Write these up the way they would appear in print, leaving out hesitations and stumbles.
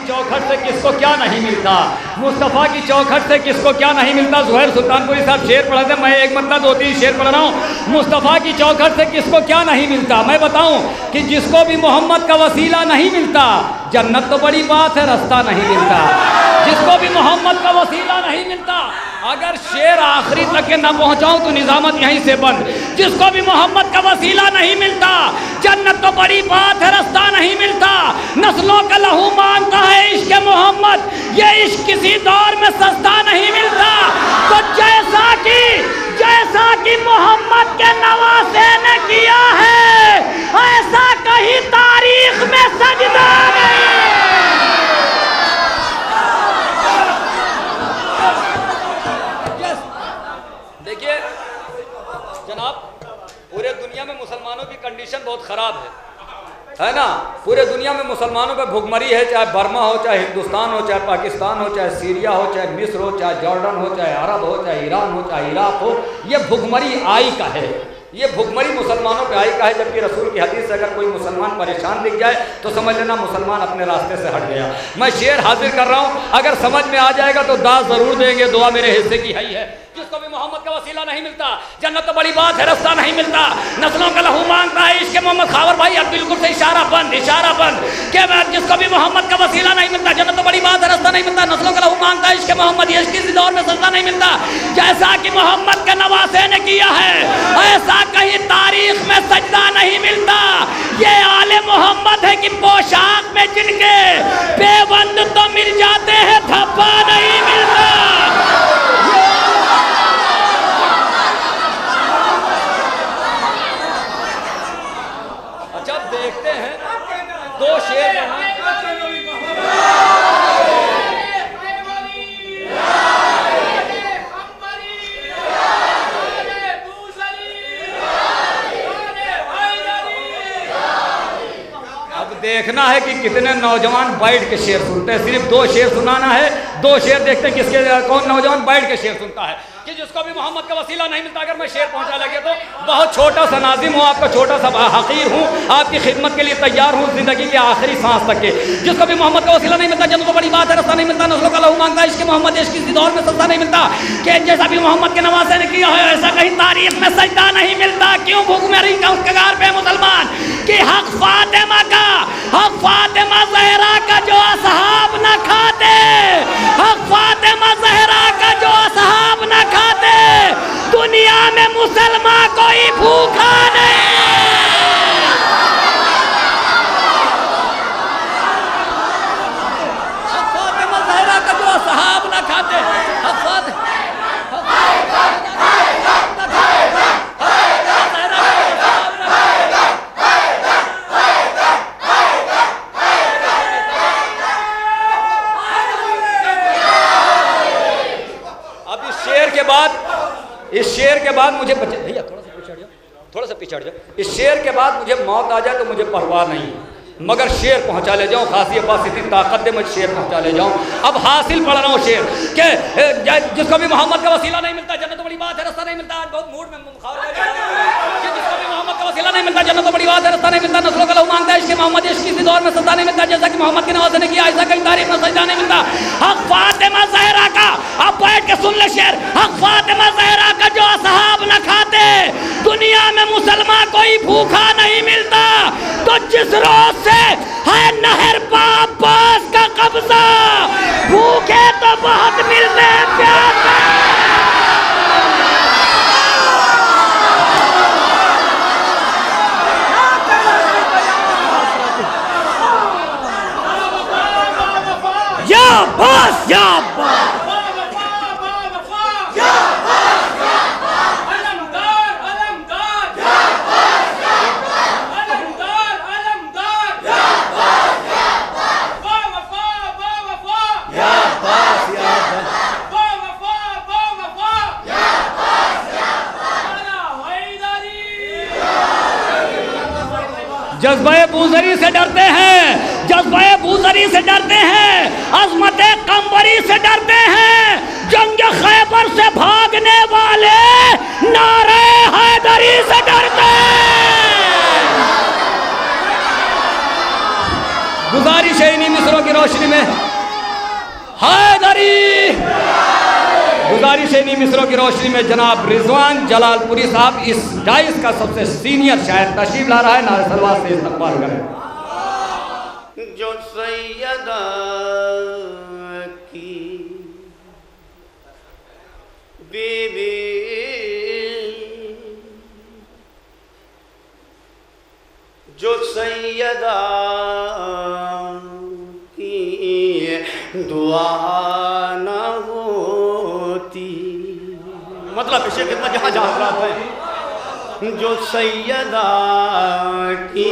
चौखट से किसको क्या नहीं मिलता, मुस्तफ़ा की चौखट से किसको क्या नहीं मिलता। ज़ुहैर सुल्तानपुरी साहब शेर पढ़ा थे, मैं एक मतलब 2-3 शेर पढ़ रहा हूँ। मुस्तफ़ा की चौखट से किसको क्या नहीं मिलता। मैं बताऊँ कि जिसको भी मोहम्मद का वसीला नहीं मिलता, जन्नत तो बड़ी बात है, रास्ता नहीं मिलता। जिसको भी मोहम्मद का वसीला नहीं मिलता, अगर शेर आखिरी तक के ना पहुंचाऊं तो निजामत यहीं से बंद। जिसको भी मोहम्मद का वसीला नहीं मिलता, जन्नत तो बड़ी बात है, रास्ता नहीं मिलता। नस्लों का लहू मांगता है इश्क मोहम्मद, ये इश्क किसी दौर में सस्ता नहीं मिलता। तो जैसा कि मोहम्मद के नवासे ने किया है, ऐसा कहीं तारीख में सजदा नहीं। देखिए जनाब, पूरे दुनिया में मुसलमानों की कंडीशन बहुत ख़राब है ना। पूरे दुनिया में मुसलमानों पे भुखमरी है, चाहे बर्मा हो, चाहे हिंदुस्तान हो, चाहे पाकिस्तान हो, चाहे सीरिया हो, चाहे मिस्र हो, चाहे जॉर्डन हो, चाहे अरब हो, चाहे ईरान हो, चाहे इराक हो। ये भुखमरी आई का है, ये भुखमरी मुसलमानों पे आई का है। जबकि रसूल की हदीस से अगर कोई मुसलमान परेशान दिख जाए तो समझ लेना मुसलमान अपने रास्ते से हट गया। मैं शेर हाजिर कर रहा हूँ, अगर समझ में आ जाएगा तो दाद ज़रूर देंगे, दुआ मेरे हिस्से की है। जिसको भी मोहम्मद का वसीला नहीं मिलता, जन्नत तो बड़ी बात है, रास्ता नहीं मिलता। नस्लों का लहू मांगता है इश्क मोहम्मद। खावर भाई अब बिल्कुल से इशारा बंद के बाद जिसको भी मोहम्मद का वसीला नहीं मिलता, जन्नत तो बड़ी बात है, रास्ता नहीं मिलता। नस्लों का लहू मांगता है इश्क मोहम्मद, ये किसी दौर में सस्ता नहीं मिलता। जैसा कि मोहम्मद के नवासे ने किया है, ऐसा कहीं तारीख में सजदा नहीं मिलता। ये आले मोहम्मद है कि पोशाक में जिनके बेबंद तो मिल जाते हैं, धब्बा नहीं मिलता। जब देखते हैं दो शेर देखना है कि कितने नौजवान बैठ के शेर सुनते हैं। सिर्फ 2 शेर सुनाना है, 2 शेर देखते हैं किसके कौन नौजवान बैठ के शेर सुनता है। कि जिसको भी मोहम्मद का वसीला नहीं मिलता, अगर मैं शेर पहुंचा लगे तो बहुत छोटा सा नाजिम हूँ, आपका छोटा सा हकीर हूँ, आपकी खिदमत के लिए तैयार हूँ जिंदगी के आखिरी सांस तक के। जिसको भी मोहम्मद का वसीला नहीं मिलता, जन्नत तो बड़ी बात है, रास्ता नहीं मिलता। नस्लों का लहू मांगता है इश्क मोहम्मद, इश्क किसी दौर में सस्ता नहीं मिलता। कि जैसा भी मोहम्मद के नवासे ने किया है, ऐसा कहीं तारीख में सजदा नहीं मिलता। क्यों भूखमरी का उस कगार पे मुसलमान कि हक फातिमा ज़हरा का जो असहाब न खाते, हक फातिमा ज़हरा का जो असहाब न खाते, दुनिया में मुसलमान कोई भूखा नहीं। हक फातिमा ज़हरा का जो असहाब न खाते, इस शेर के बाद मुझे भैया थोड़ा सा पिछड़ जाओ। इस शेर के बाद मुझे मौत आ जाए तो मुझे परवाह नहीं, मगर शेर पहुंचा ले जाऊं। खासी अब्बास इतनी ताकत दे मैं शेर पहुंचा ले जाऊं। अब हासिल पढ़ रहा हूं शेर के जिसको भी मोहम्मद का वसीला नहीं मिलता, जन्नत तो बड़ी बात है, रास्ता नहीं मिलता। बहुत मूड में जिसको भी मोहम्मद का वसीला नहीं मिलता, जन्नत तो बड़ी बात है, रास्ता नहीं मिलता। नस्लों का लहू मांगता है इश्क मोहम्मद, इश्क किसी दौर में सस्ता नहीं मिलता। जैसा कि मोहम्मद के नवासे ने किया, ऐसा कहीं तारीख में सजदा नहीं मिलता। हक फातिमा ज़हरा का, अब बैठ के सुन ले शेर। हक फातिमा ज़हरा का जो असहाब न खाते, दुनिया में मुसलमान कोई भूखा नहीं मिलता। तो जिस रोज से है नहर अब्बास का कब्जा, भूखे तो बहुत मिलते हैं, प्यासे या बस या बस। जज्बे बूज़री से डरते हैं, जज्बे बूज़री से डरते हैं, अज़मते कम्बरी से डरते हैं, जंग खैबर से भागने वाले नारे हैदरी से डरते हैं। गुजारिश है इन्हीं मिसरों की रोशनी में हैदरी। गुजारिश है इन्हीं मिसरों की रोशनी में जनाब रिजवान जलालपुरी साहब इस डाइस का सबसे सीनियर शायर तशरीफ ला रहा है, नारे सलवात से इस्तकबाल करें। जो सैयदा की बीबी जो सैयदा की दुआ न होती, मतलब इसे कितना जहाँ जहाँ है जो सैयदा की,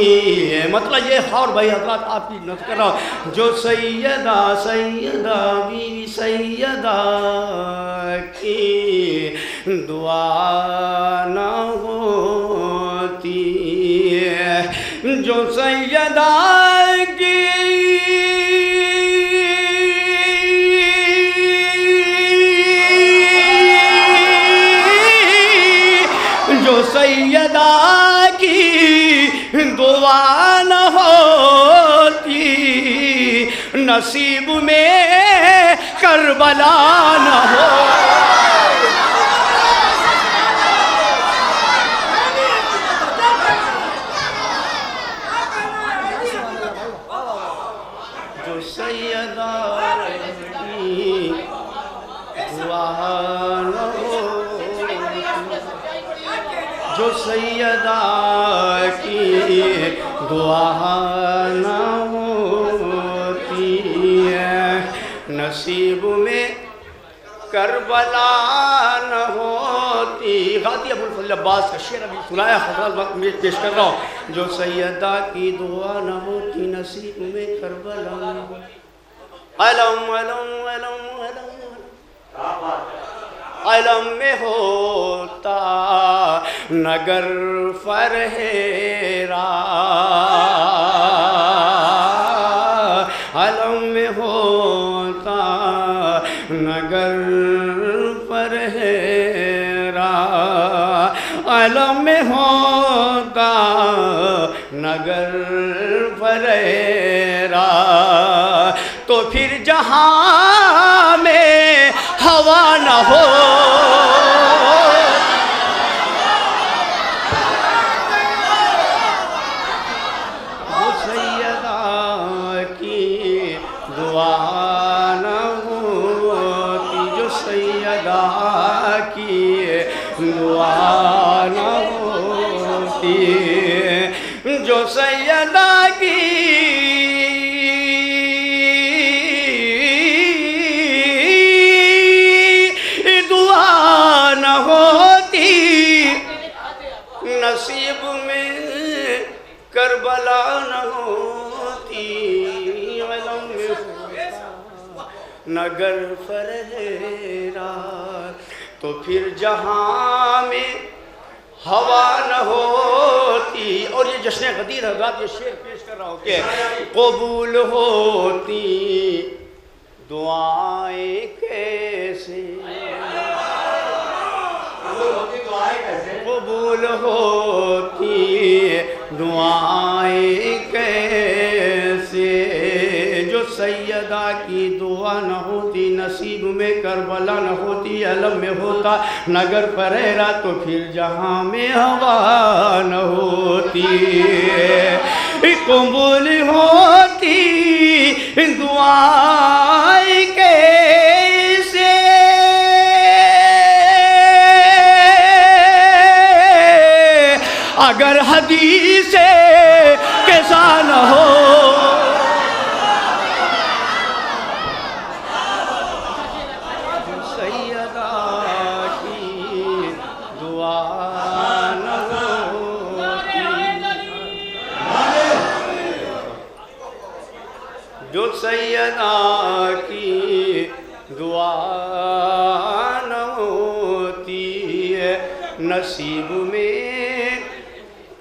मतलब ये और भाई हजरात आपकी नज़र कर रहा हूँ, जो सैयदा सैयदा बीवी सैयदा की दुआ न होती, जो सैयदा की सैयदा की दुआ न होती, नसीब में करबला न हो। जो सैयदा की दुआ न हो, जो सैयदा की दुआ न होती है, नसीब में करबला न होती। गाती अबुल फजल अब्बास का शेर अभी सुनाया हजरत वक्त में पेश कर रहा हूँ। जो सैयदा की दुआ न होती, नसीब में करबला न होती। अलम अलम अलम अलम अलम में होता नगर फरहेरा, अलम में होता नगर फरहेरा, अलम में होता नगर फरहेरा, तो फिर जहाँ में हवा न हो। जो सैयदा की दुआ न होती, जो सैयदा की दुआ न होती, जो सैयदा की नसीब में करबला न होती, अलम में होता नगर फरहेरा, तो फिर जहाँ में हवा न होती। और ये जश्न गदीर हज़रात ये शेर पेश कर रहा हूँ कि कबूल होती दुआएं कैसे, कबूल होती दुआएं कैसे, जो सैयदा की दुआ न होती, नसीब में करबला न होती, अलम में होता नगर फरहेरा, तो फिर जहाँ में हवा न होती। कबूल होती दुआएं कैसे, अगर हदीस कैसा न हो। सैयदा की दुआ न होती, जो सैयदा की दुआ न होती है, नसीब में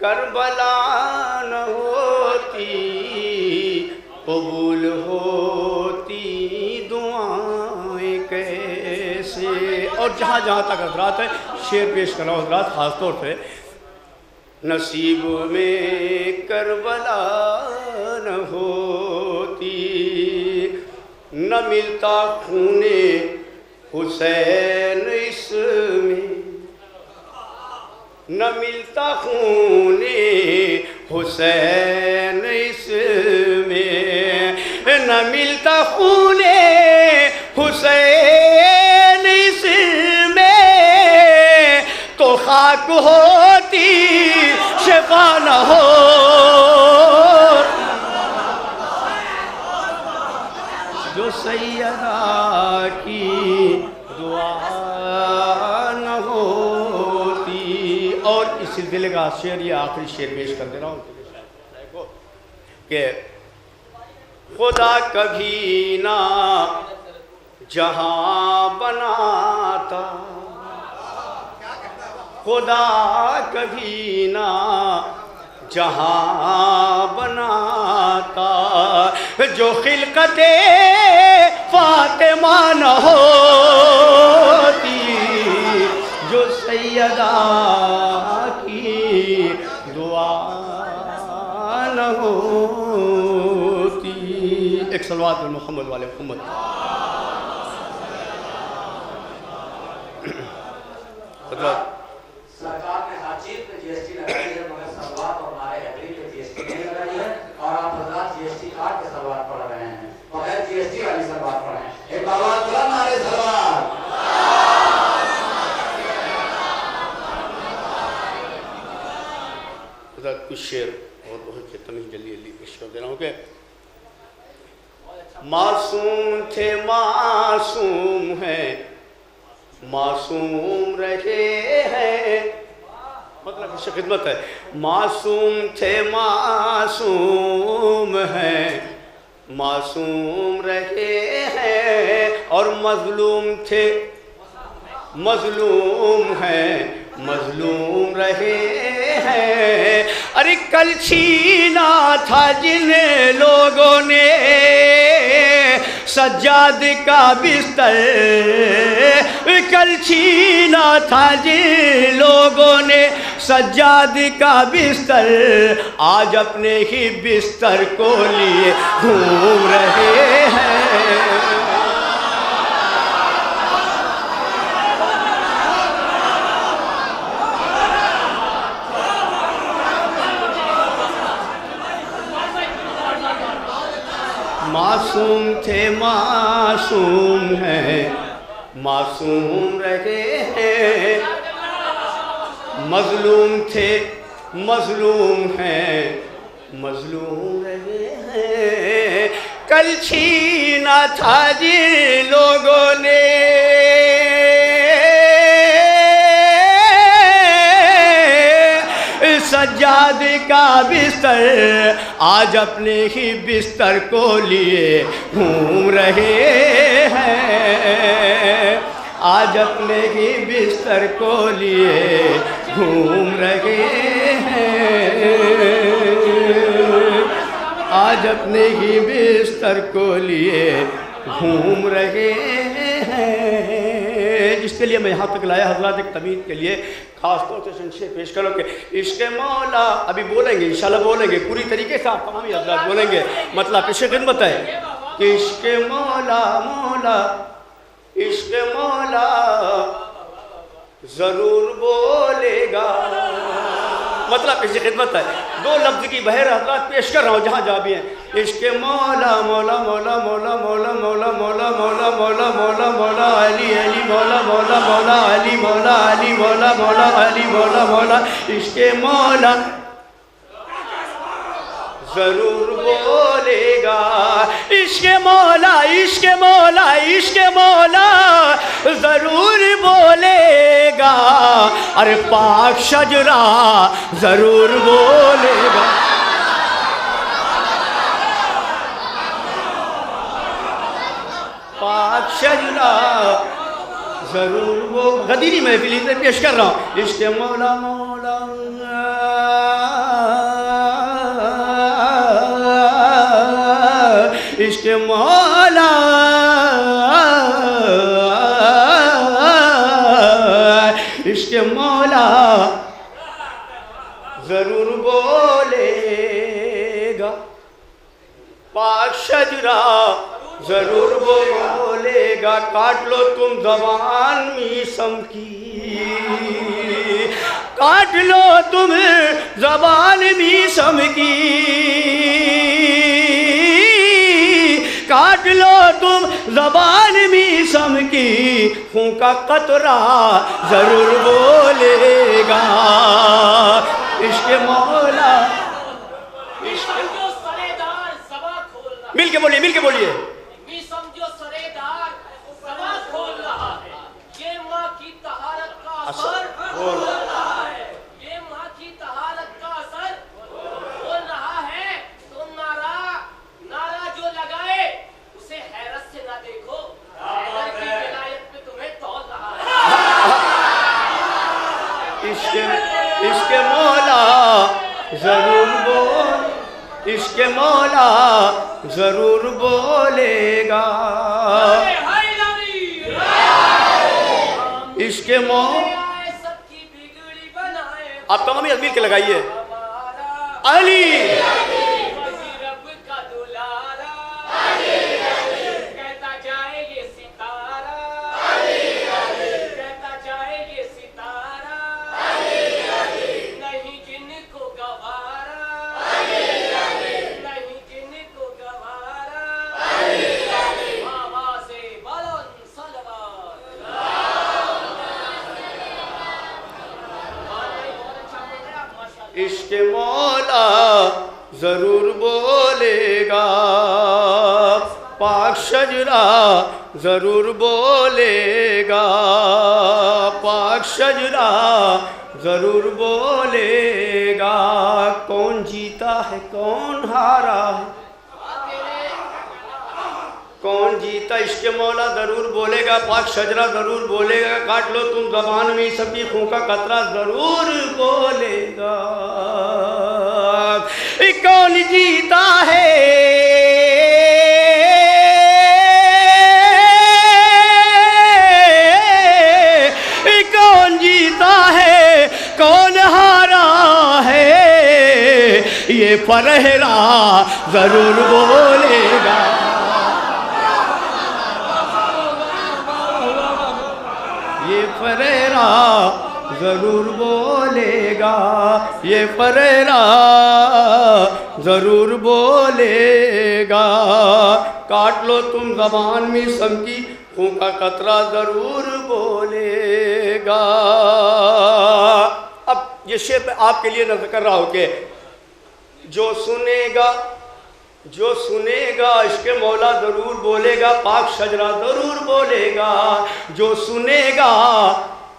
करबला न होती, कबूल होती दुआएं कैसे। और जहाँ जहाँ तक हजरात है शेर पेश कर रहा हूँ हजरात, ख़ास तौर पे नसीब में करबला न होती, न मिलता खूने हुसैन इसमें, न मिलता खूने हुसैन इसमें, न मिलता खूने हुसैन इसमें, तो खाक होती शिफा न हो। जो सैयदा की दुआ न होती। और इस सिलसिले का शेर, ये आखिरी शेर पेश कर दे रहा हूँ कि खुदा कभी ना जहां बनाता, खुदा कभी ना जहां बनाता, जो खिलकते फातिमा न होती, जो सैयदा की दुआ न होती। एक सलवात मोहम्मद वाले मोहम्मद। सरकार ने हाजीर पे जीएसटी लगाई है, मगर सलवात और नारे हैदरी पे जीएसटी नहीं लगाई है, और आप हजरात जीएसटी काट के सलवात पढ़ रहे हैं, बगैर जीएसटी वाली सलवात पढ़ रहे हैं। एक आवाज बुलंद, नारे सलवात। कुछ शेर और बहुत तमीज़ जल्दी जल्दी पेश कर दे रहा हूँ कि मासूम थे मासूम हैं, मासूम रहे हैं, मतलब इससे खिदमत है। मासूम थे मासूम हैं, मासूम रहे हैं, और मजलूम थे मजलूम हैं, मजलूम रहे हैं। अरे कल छीना था जिन लोगों ने सज्जाद का बिस्तर, कल छीना था जिन लोगों ने सज्जाद का बिस्तर, आज अपने ही बिस्तर को लिए घूम रहे हैं। मासूम थे मासूम हैं, मासूम रहे हैं, मजलूम थे मजलूम हैं, मजलूम रहे हैं। कल छीना था जिन लोगों ने सज्जाद का बिस्तर, आज अपने ही बिस्तर को लिए घूम रहे हैं, आज अपने ही बिस्तर को लिए घूम रहे हैं, आज अपने ही बिस्तर को लिए घूम रहे हैं। जिसके लिए मैं यहाँ तक लाया हजरात, एक तमीज़ के लिए खास तौर से संशय पेश करो कि इश्क़ मौला, अभी बोलेंगे इंशाल्लाह, बोलेंगे पूरी तरीके से, आप तमाम हजरात बोलेंगे, मतलब इश्क़ खिदमत है कि इश्क़ मौला मौला इश्क़ मौला ज़रूर बोलेगा, मतलब इसी खिदमत है। दो लफ्ज़ की बहर हजरात पेश कर रहा हूँ जहाँ जहाँ भी हैं। इश्क़ मौला मौला मौला मौला मौला मौला मौला मौला मौला मौला मौला अली अली मौला मौला मौला अली मौला अली मौला मौला अली मौला मौला इश्क़ मौला ज़रूर बोलेगा, इश्क़ मौला इश्क़ मौला इश्क़ मौला ज़रूर बोलेगा, अरे पाक शजरा ज़रूर बोलेगा, पाक शजरा ज़रूर वो गदीरी महफिल से पेश कर रहा हूँ। इश्क़ मौला मौला इश्क़ मौला इश्क़ मौला ज़रूर बोलेगा, पाक शजरा जरूर बोलेगा। काट लो तुम जबान मीसम की, काट लो तुम जबान मीसम की, काट लो तुम जबान मीसम की, खून का कतरा जरूर बोलेगा। इश्क मौला, मिल के बोलिए, मिल के बोलिए। समझो सरेदार सवा खोल रहा है, ये माँ की तहारत का असर बोल रहा है, ये माँ की तहारत का असर बोल रहा है। तो नारा नारा जो लगाए उसे हैरत से ना देखो, हैदर की विलायत पे तुम्हें तौल रहा है। इश्क मौला जरूर बोल, इश्क मौला जरूर बोलेगा। इश्क मौला आप तमाम ही मिल के लगाइए। अली इश्क मौला जरूर बोलेगा। पाक शजरा जरूर बोलेगा, पाक शजरा जरूर बोलेगा। कौन जीता है कौन हारा है, कौन जीता इश्क मौला जरूर बोलेगा। पाक शजरा जरूर बोलेगा। काट लो तुम जबान में सबकी खून का कतरा जरूर बोलेगा। कौन जीता है कौन जीता है कौन हारा है, ये परहेरा जरूर बोलेगा। ये परेरा जरूर बोलेगा, ये परेरा जरूर बोलेगा। काट लो तुम जबान में सबकी खून का कतरा जरूर बोलेगा। अब ये शेर मैं आपके लिए नज़र कर रहा हूँ कि जो सुनेगा, जो सुनेगा इश्क मौला जरूर बोलेगा। पाक शजरा जरूर बोलेगा। जो सुनेगा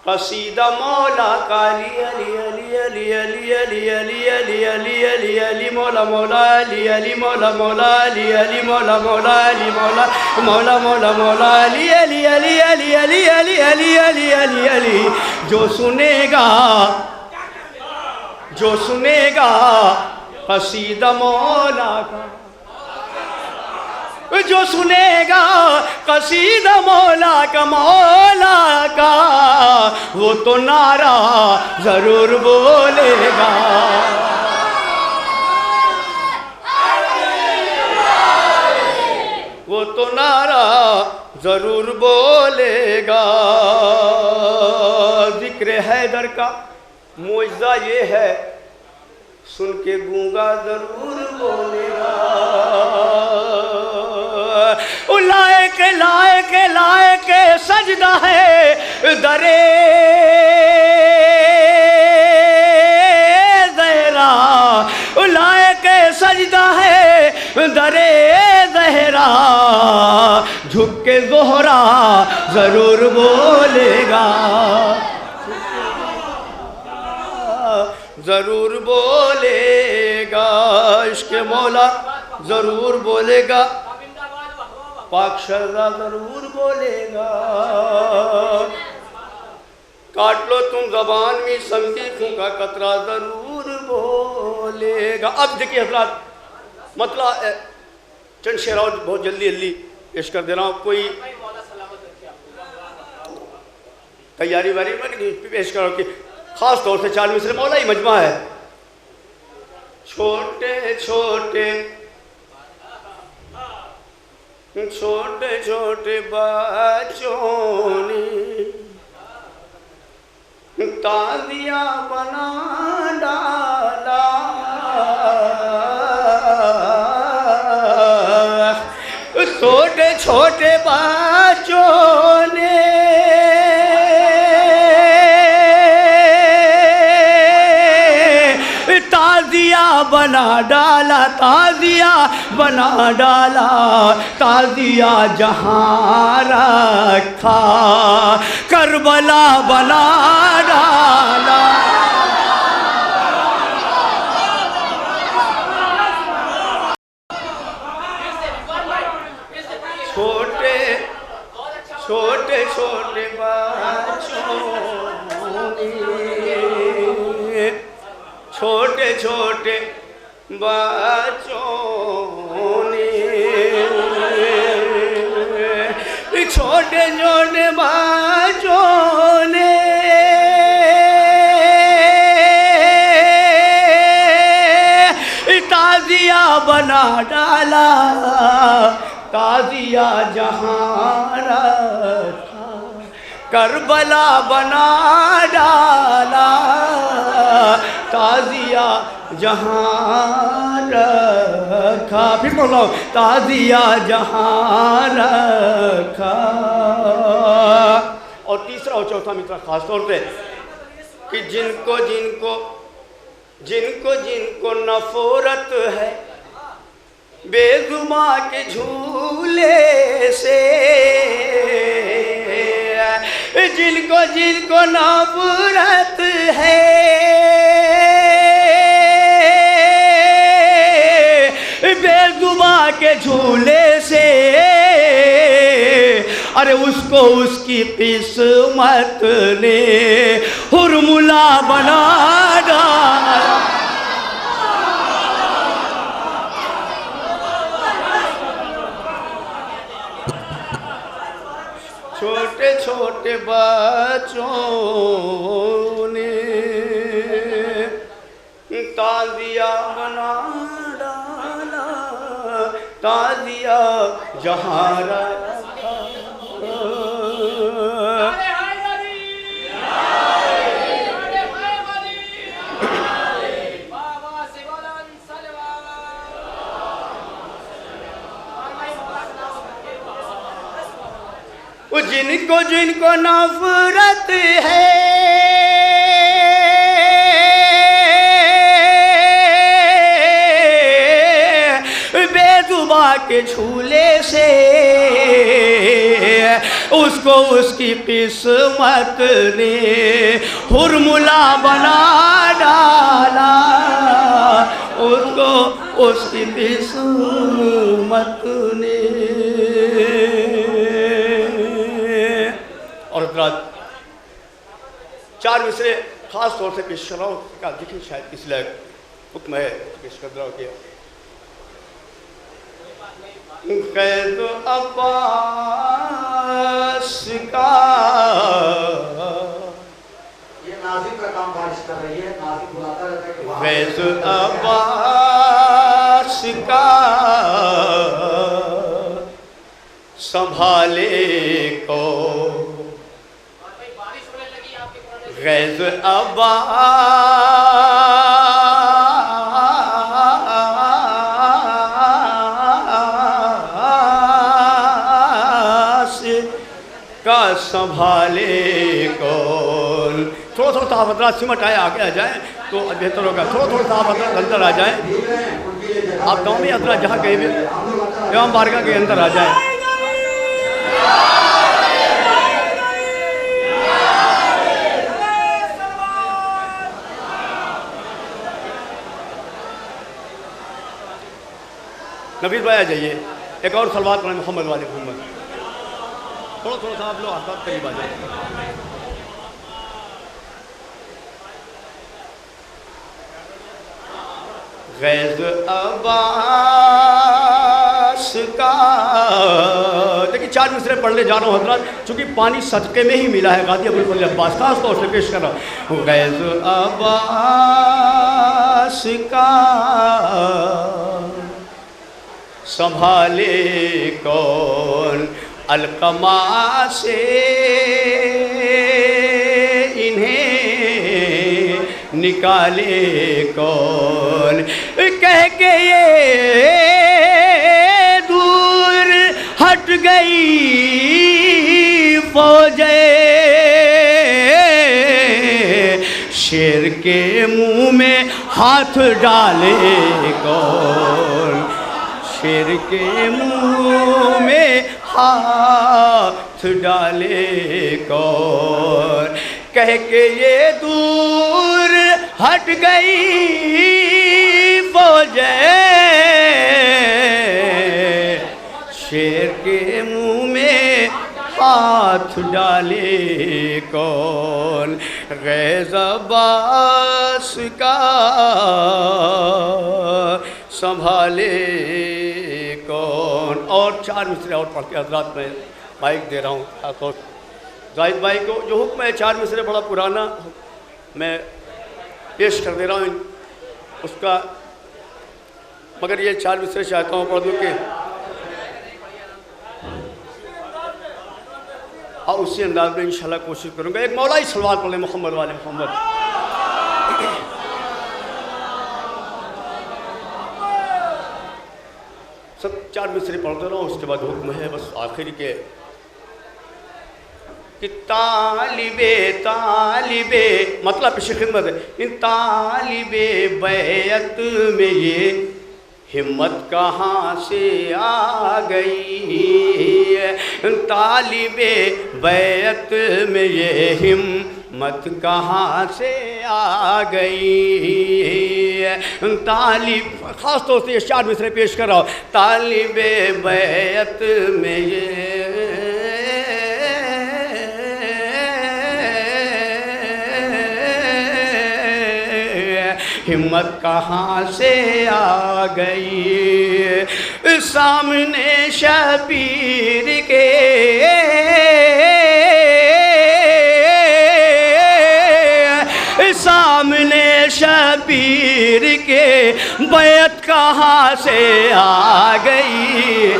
कसीदा मौला का अली अली अली अली अली अली अली अली अली अली अली मौला मौला अली अली मौला मौला अली अली मौला मौला अली मौला मौला मौला मौला अली अली अली अली अली अली अली अली अली अली। जो सुनेगा, जो सुनेगा कसीदा मौला का, जो सुनेगा कसीदा मौला का, मौला का वो तो नारा जरूर बोलेगा। वो तो नारा जरूर बोलेगा। जिक्र हैदर का मुआज़ा ये है, सुन के गूंगा जरूर बोलेगा। लायक लायक लायक सजदा है दरे ज़हरा, लायक सजदा है दरे ज़हरा। झुक के ज़ोहरा जरूर बोलेगा, जरूर बोलेगा। इश्क मौला जरूर बोलेगा। पाक शजरा जरूर बोलेगा। काट लो तुम जबान में समझी खून का कतरा जरूर बोलेगा। अब देखिए हजरात, मतलब चंद शेर और बहुत जल्दी जल्दी पेश कर दे रहा हूँ। कोई तैयारी वारी में पेश करो कि खास तौर से 4 मिसरे मौला ही मजमा है। छोटे छोटे छोटे छोटे बच्चों ने तालियां बना डाला, छोटे छोटे बच्चों ने ताजिया बना डाला, ताजिया बना डाला, ताजिया जहाँ रखा करबला बना डाला। छोटे छोटे छोटे बच्चों ने, छोटे छोटे बच्चों ने, छोटे छोटे बच्चों ने ताजिया बना डाला, ताजिया जहाँ रखा करबला बना डाला, ताजिया जहाँ रखा, फिर बोलो ताजिया जहाँ रखा। और तीसरा और चौथा मित्र खास तौर पे कि जिनको जिनको जिनको जिनको नफरत है बेजुमा के झूले से, जिनको जिनको नफरत है बेजुमा के झूले से, अरे उसको उसकी किस्मत ने हुरमुला बना डाला। छोटे छोटे बच्चों ने ताजिया बना डाला, ताजिया जहाँ रखा। जिनको जिनको नफरत है बेजुबा के झूले से, उसको उसकी किस्मत ने हुरमुला बना डाला, उसको उसकी किस्मत ने। और चार मिसरे खास तौर से पेश कर रहा हूँ, देखिए शायद इस लायक हुक्म है पेश कर रहा हूँ कि कैद अब्बास का, ये नाज़िम का काम बारिश कर रही है, नाज़िम बुलाता रहता है कि कैद अब्बास का संभाले को, गैज़ अब्बास का संभाले कौन। थोड़ा थोड़ा आप हजरात सिमट आए आगे आ जाए तो बेहतर होगा। थोड़ा थोड़ा आप हजरात अंदर आ जाए, आप गाँव में हजरात जहाँ कहीं भी एवं बारगाह के अंदर आ जाए। नबील भाई आ जाइए, एक और सलवात पढ़ें मोहम्मद वाले मोहम्मद। थोड़ा थोड़ा सा आप लोग हाथ करीब आ जाए। गैज़ अब्बास का, देखिए चार मिसरे पढ़ने जा रहा हूँ हजरात, चूँकि पानी सदक़े में ही मिला है गाजी अबुल अब्बास, खास तौर से पेश कर रहा हूँ। गैज़ अब्बास का संभाले कौन, अलकमा से इन्हें निकाले कौन। कह के ये दूर हट गई फौजे, शेर के मुंह में हाथ डाले कौन, शेर के मुंह में हाथ डाले कौन। कह के ये दूर हट गई फौजे, शेर के मुंह में हाथ डाले कौन। गैज़ अब्बास का संभाले कौन। और 4 मिसरे और पढ़ के हज़रात में माइक दे रहा हूँ खासतौर जाहिद भाई को। जो हुक्म है 4 मिसरे बड़ा पुराना मैं पेश कर दे रहा हूँ उसका, मगर ये 4 मिसरे चाहता हूँ पढ़ दूँ कि और उसी अंदाज में इंशाल्लाह कोशिश करूँगा। एक मौलाई सलवात पढ़े मोहम्मद वाले मोहम्मद। सब 4 मिसरे पढ़ते रहो, उसके बाद हुक्म है बस आखिर के कि तालिबे तालिबे मतलब पेश खिदमत है। इन तालिबे बैत में ये हिम्मत कहाँ से आ गई, तालिबे बैत में ये हिम्मत कहाँ से आ गई। तालिब ख़ास तौर से 4 मिसरे पेश कर रहा हूँ। तालिबे बैत में ये हिम्मत कहाँ से आ गई। सामने शबीर के सामने शबीर के बैत कहाँ से आ गई।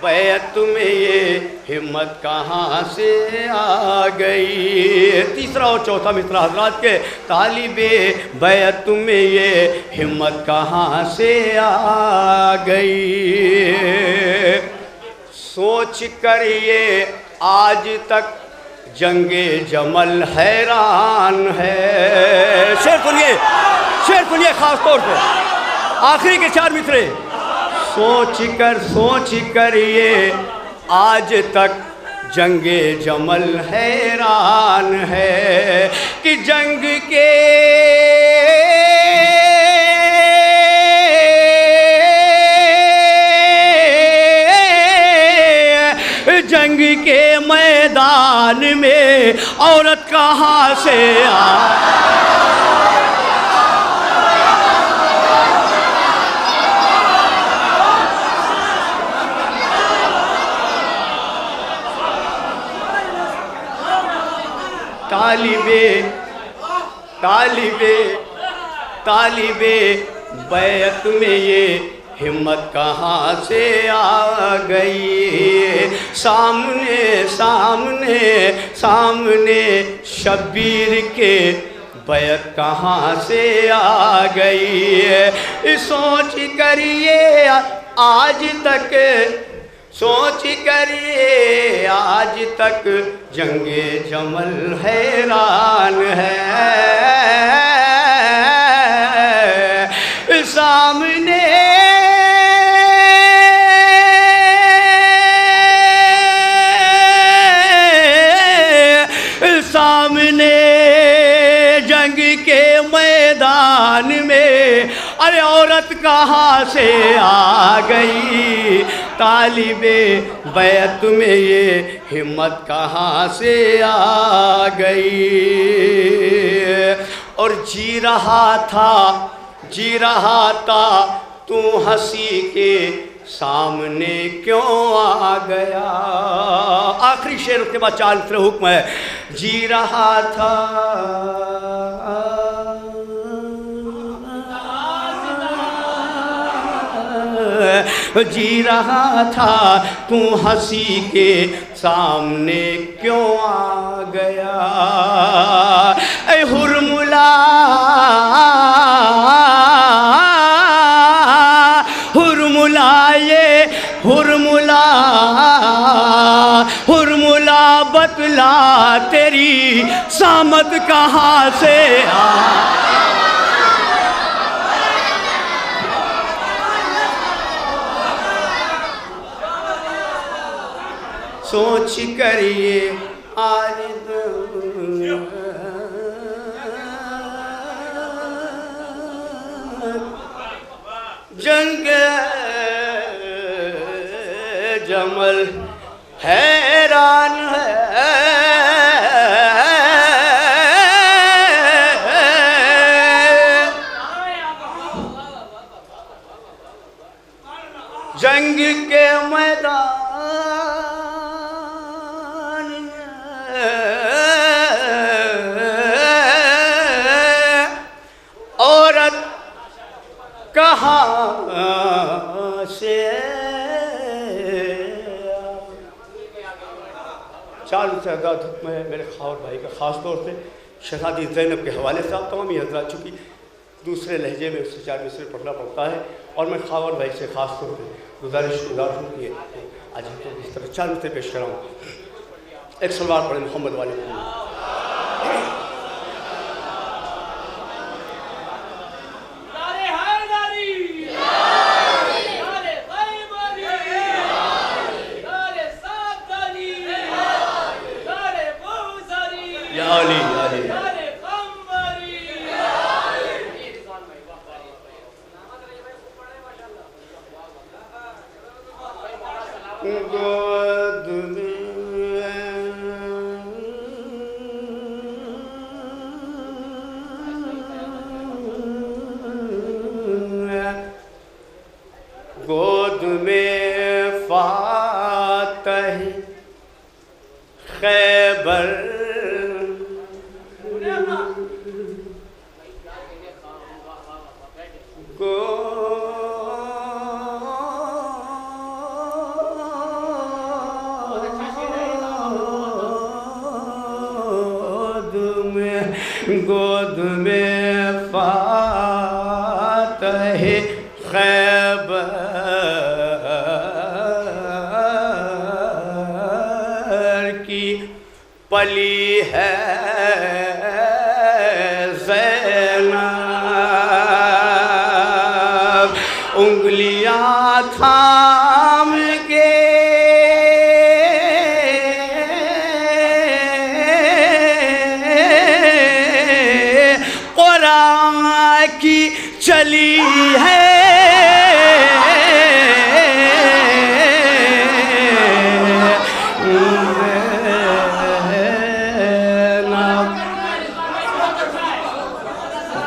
बैत में ये हिम्मत कहाँ से आ गई। तीसरा और चौथा मिसरा हजरात के तालिबे बैत में ये हिम्मत कहाँ से आ गई। सोच कर ये आज तक जंगे जमल हैरान है। शेर सुनिए खास तौर पे आखिरी के 4 मिसरे। सोच कर ये आज तक जंगे जमल हैरान है कि जंग के मैदान में औरत कहाँ से तालिबे बैत में ये हिम्मत कहाँ से आ गई। सामने शब्बीर के बैत कहाँ से आ गई। सोच करिए आज तक जंगे जमल हैरान है। सामने जंग के मैदान में अरे औरत कहाँ से आ गई। तालिबे बैत में ये हिम्मत कहाँ से आ गई। और जी रहा था तू हंसी के सामने क्यों आ गया। आखिरी शेर उसके बाद 4 मिसरे हुक्म है। जी रहा था जी रहा था, तू हंसी के सामने क्यों आ गया। ऐ हुरमुला हुरमुला ये हुरमुला हुरमुला बतला तेरी सामत कहाँ से आ। सोच कर ये आरिद जंग जमल हैरान है। जंग के मैदान औरत कहाँ से। चालू से आगाज हुक्म है मेरे खावर भाई का, ख़ास तौर से शहज़ादी ज़ैनब के हवाले से। आप तमाम ही हज़रात चूँकि दूसरे लहजे में उससे 4 मिसरे पढ़ना पड़ता है, और मैं खावर भाई से ख़ास तौर पर गुजारिश हूँ कि आज हमको इस तरह 4 मिसरे पेश कराऊँ। एक सलवार पढ़े मोहम्मद वाले गोद में फातह खैबर गोद में फातह खैबर की पली है ज़ैनब। उंगलियां थाम के की चली है।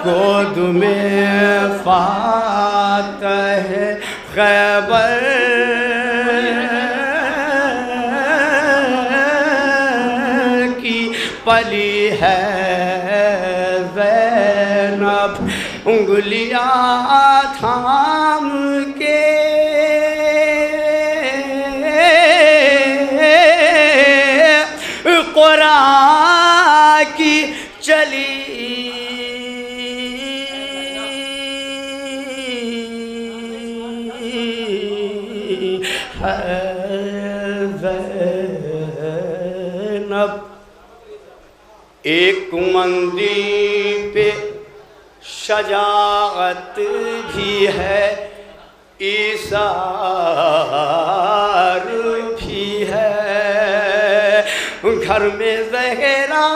गोद में फातह खैबर की पली है ज़ैनब। उंगलियां थाम के कुरान की चली है ज़ैनब। एक मंदिर पे शजाअत भी है, ईसार भी है। घर में ज़हरा